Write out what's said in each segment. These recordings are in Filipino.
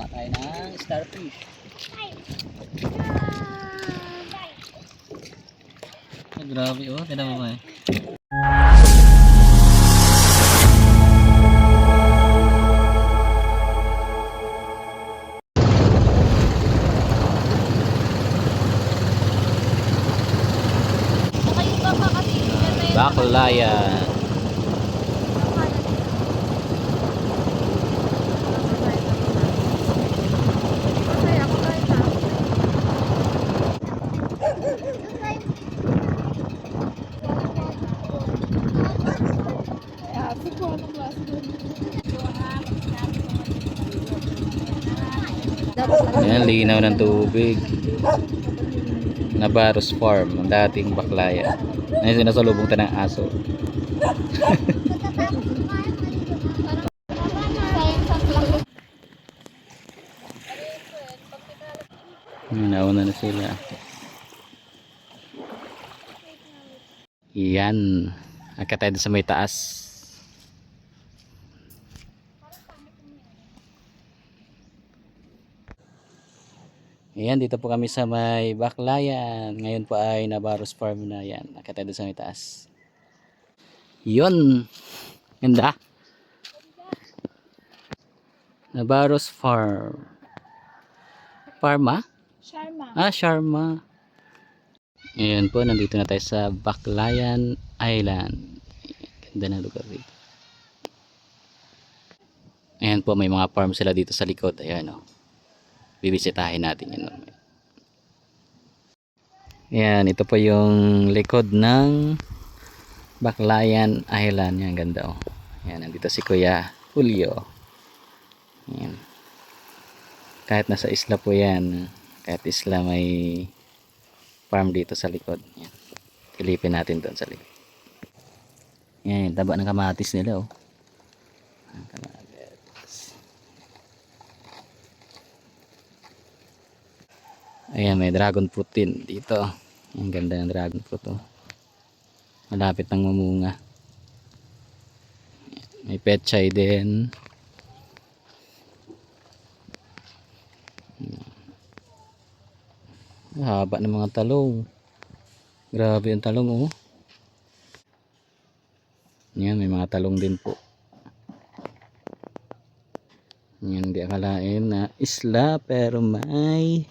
Kakain ng starfish. Oh, grabe oh, tignan mo eh. Baklayan. Ayan, linaw ng tubig. Navarros Farm, ang dating Baklayan. Ngayon sinasalubong tayo ng aso. Nauna na sila. Yan. Akit tayo sa may taas. Ayan, dito po kami sa may Baklayan. Ngayon po ay Navarros Farm na yan. Akit tayo sa may taas. Yun. Ganda. Navarros Farm. Farma? Sharma. Ah, Sharma. Ayan po, nandito na tayo sa Baklayan Island. Ganda na lugar dito. Ayan po, may mga farm sila dito sa likod. Ayan o. Bibisitahin natin yan. Ayan, ito po yung likod ng Baklayan Island. Yan, ganda o. Ayan, nandito si Kuya Julio. Ayan. Kahit nasa isla po yan. Kahit isla may farm dito sa likod. Ayan. Silipin natin doon sa likod. Ayan, taba ng kamatis nila o. Kamatis. Ayan, may dragon fruit din dito. Ang ganda ng dragon fruit oh. Malapit nang mamunga. May pechay din. Haba ng mga talong. Grabe yung talong oh. Ayan, may mga talong din po. Ayan, hindi akalain na isla pero may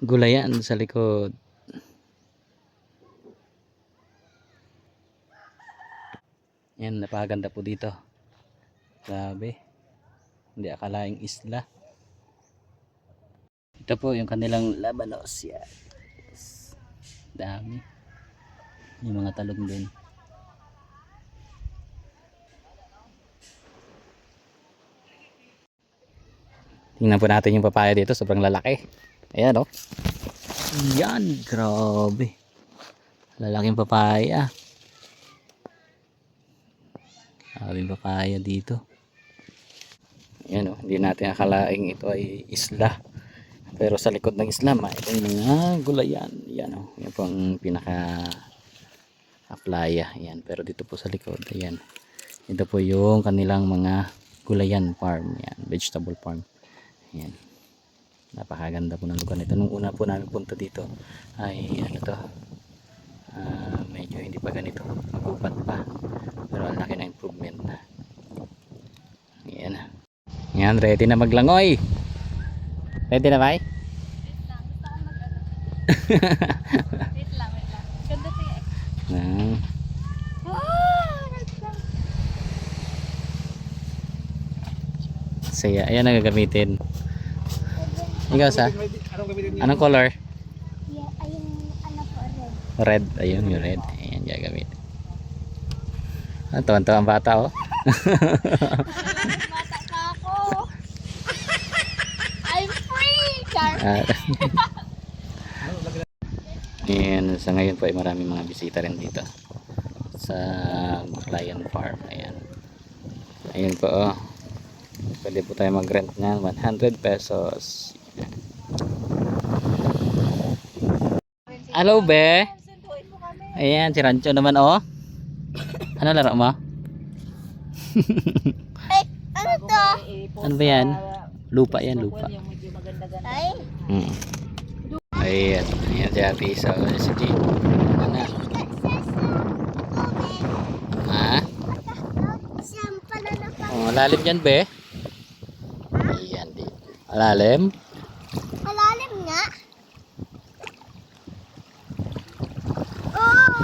gulayan sa likod. Yan, napakaganda po dito. Grabe. Hindi akalaing isla. Ito po yung kanilang labanos. Yan. Dami. Yung mga talong din. Tingnan po natin yung papaya dito. Sobrang lalaki. Ayan o. Yan, grabe. Lalaking papaya. Grabing papaya dito. Ayan o. Hindi natin akalaing ito ay isla. Pero sa likod ng isla, ito yung mga gulayan. Ayan o. Yan po ang pinaka playa. Ayan. Pero dito po sa likod. Ayan. Ito po yung kanilang mga gulayan farm. Ayan. Vegetable farm. Ayan. Napakaganda po ng lugar nito. Nung una po namin punta dito ay ano to, medyo hindi pa ganito, magupat pa, pero ang laki na improvement na. Ayan. Ayan, ready na maglangoy. Ready na ba? Wait lang. Ganda to yung Saya, ayan ang gagamitin. Ikaw sa? Anong color? Yeah, ayun, ano po, Red. red. Ayun yung red. Ayan gagamitin. Tuwan-tuwa ang bata oh. Mata ka ako. I'm free, Char. Ayan, sa ngayon po ay maraming mga bisita rin dito sa Baklayan Farm. Ayan. Ayun po oh. Pwede po tayo mag-rent niyan, 100 pesos. Hello be. Ayan, si Rancho naman oh. Ano laro mo? Ano to? Ano ba yan? Lupa yan, lupa. Yung medyo maganda-ganda. Ay, Mm. Ayan. Ayan si Ate Isa. Si G. Ano na? Ha? siyang pananapang. Oh, malalim yan, be. Ayan, di. Malalim. Malalim nga. Oh!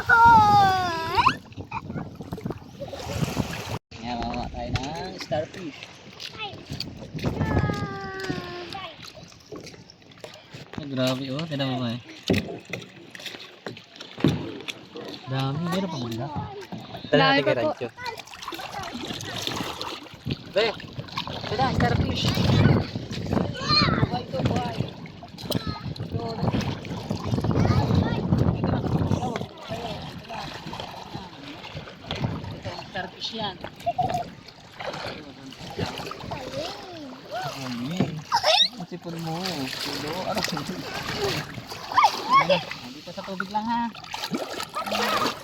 Ayan, mamawa tayo ng starfish. Ay. Ay, grabe, oh. Tignan mo ba eh. Dami. Meron pa muna. Tara natin kay Rancho. Be, tara, starfish. Buhay to, buhay. Starfish yan. Ang sipon mo. Tulo. Ano? Dito sa tubig lang ha.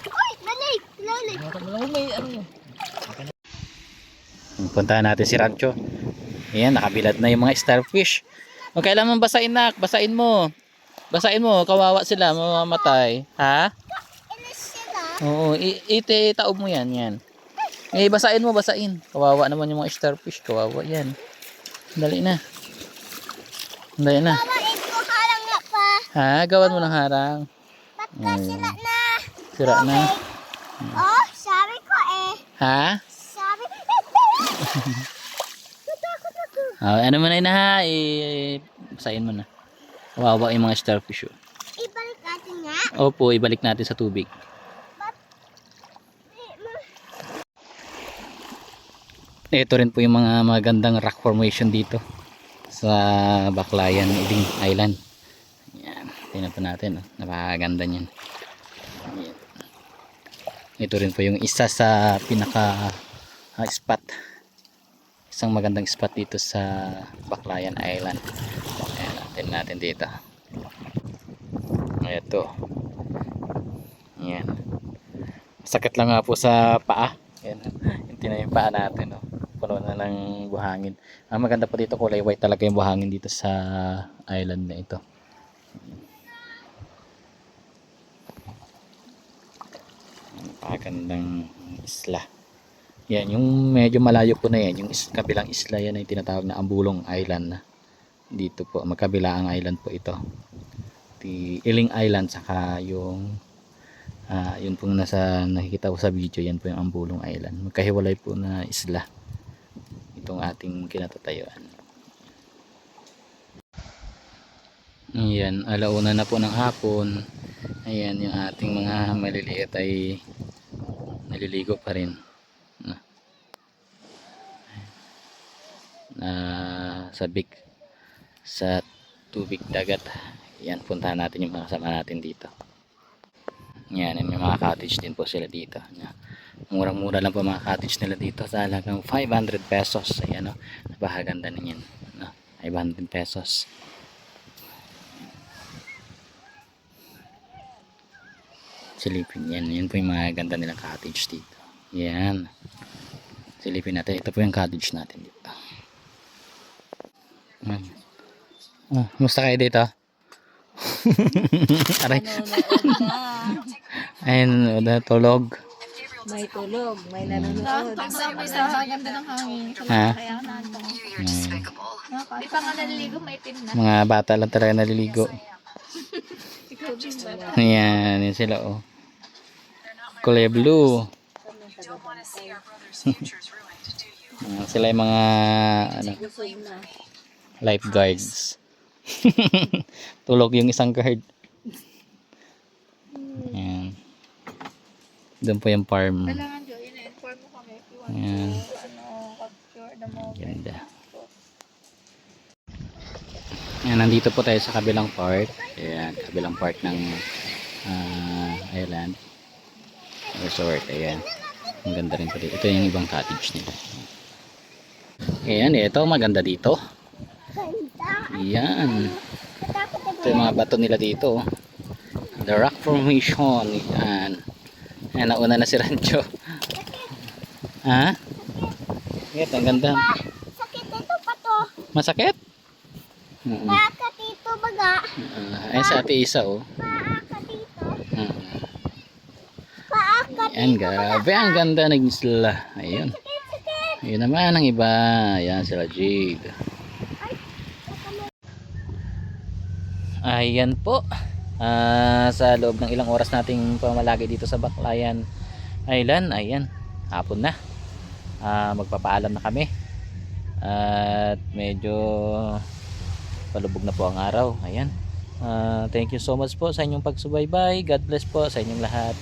Uy, lalig! Lalig! May ano yun. Puntahan natin si Rancho. Ayan, nakabilad na yung mga starfish. O kailangan basain na. Basain mo. Basain mo. Kawawa sila. Mamamatay. Ha? Ilis sila. Oo. Itaob mo yan. Yan. Eh, basain mo. Basain. Kawawa naman yung mga starfish. Kawawa yan. Dali na. Dali na. Babain ko harang nga pa. Ha? Gawan mo ng harang. Ba't ka sila na? Sira na. Oh, sabi ko eh. Ha? Sabi. Natakot ako. Ano mo na yun ha? Basain mo na. Kawawa yung mga starfish. Oh. Ibalik natin nga. Opo, ibalik natin sa tubig. Ito rin po yung mga magandang rock formation dito sa Baclayan Iding Island. Yan, tingnan po natin. Oh. Napakaganda niyan. Yan. Ito rin po yung isa sa pinaka spot. Isang magandang spot dito sa Baclayan Island. Ayan, tingnan natin dito. Ito. Yan. Sakit lang nga po sa paa. Yan. Hindi na yung paa natin. Oh. Puno na ng buhangin. Ang maganda po dito, kulay white talaga yung buhangin dito sa island na ito. Napakagandang isla. Yan, yung medyo malayo po na yan, yung kabilang isla yan ay tinatawag na Ambulong Island. Dito po, magkabila ang island po ito. Iling Island, saka yung yun pong nakikita ko sa video, yan po yung Ambulong Island. Magkahiwalay po na isla itong ating kinatatayuan. Ayan, alauna na po ng hapon. Ayan, yung ating mga maliliit ay naliligo pa rin na sabik sa tubig dagat. Ayan, puntahan natin yung mga kasama natin dito. Yan, may mga cottage din po sila dito. Murang-mura lang po mga cottage nila dito sa halagang 500 pesos. Ayan, no? Napakaganda na yan. No? 500 pesos. Silipin yan. Yan po yung mga ganda nilang cottage dito. Yan. Silipin natin. Ito po yung cottage natin dito. Musta kayo dito? Aray. Ayun, tulog. May tulog, may nanonood. Sa ganda ng hangin. Ha? Kaya nandun. Di pa nga naliligo, maitim na. Mga bata lang talaga naliligo. Ikaw din ba? Ayan, yun sila oh. Kulay blue. Ayan, sila yung mga lifeguards. Tulog yung isang guard. Ayan. Doon po yung farm. Kailangan Jo, ina-inform mo kami if you want Ayan. to capture the moment. Ganda. Ayan, nandito po tayo sa kabilang part. Ayan, kabilang part ng island resort. Ayan. Ang ganda rin po dito. Ito yung ibang cottage nila. Ayan, ito maganda dito. Ayan. Ito yung mga bato nila dito. The rock formation. Ayan. Ayan, nauna na si Rancho. Ha? Ito, ang ganda. Sakit ito pa to. Masakit? Paaka dito baga. Ayan sa ate Isa oh. Paaka dito. Uh, Paaka Ayan, grabe. Ang ganda ng isla. Ayun. Ayun naman ang iba. Ayan sila Jade. Ayan po. Sa loob ng ilang oras nating pamalagi dito sa Baclayan Island. Ayan. Hapon na. Magpapaalam na kami. At medyo palubog na po ang araw. Ayan. Thank you so much po sa inyong pagsubaybay. God bless po sa inyong lahat.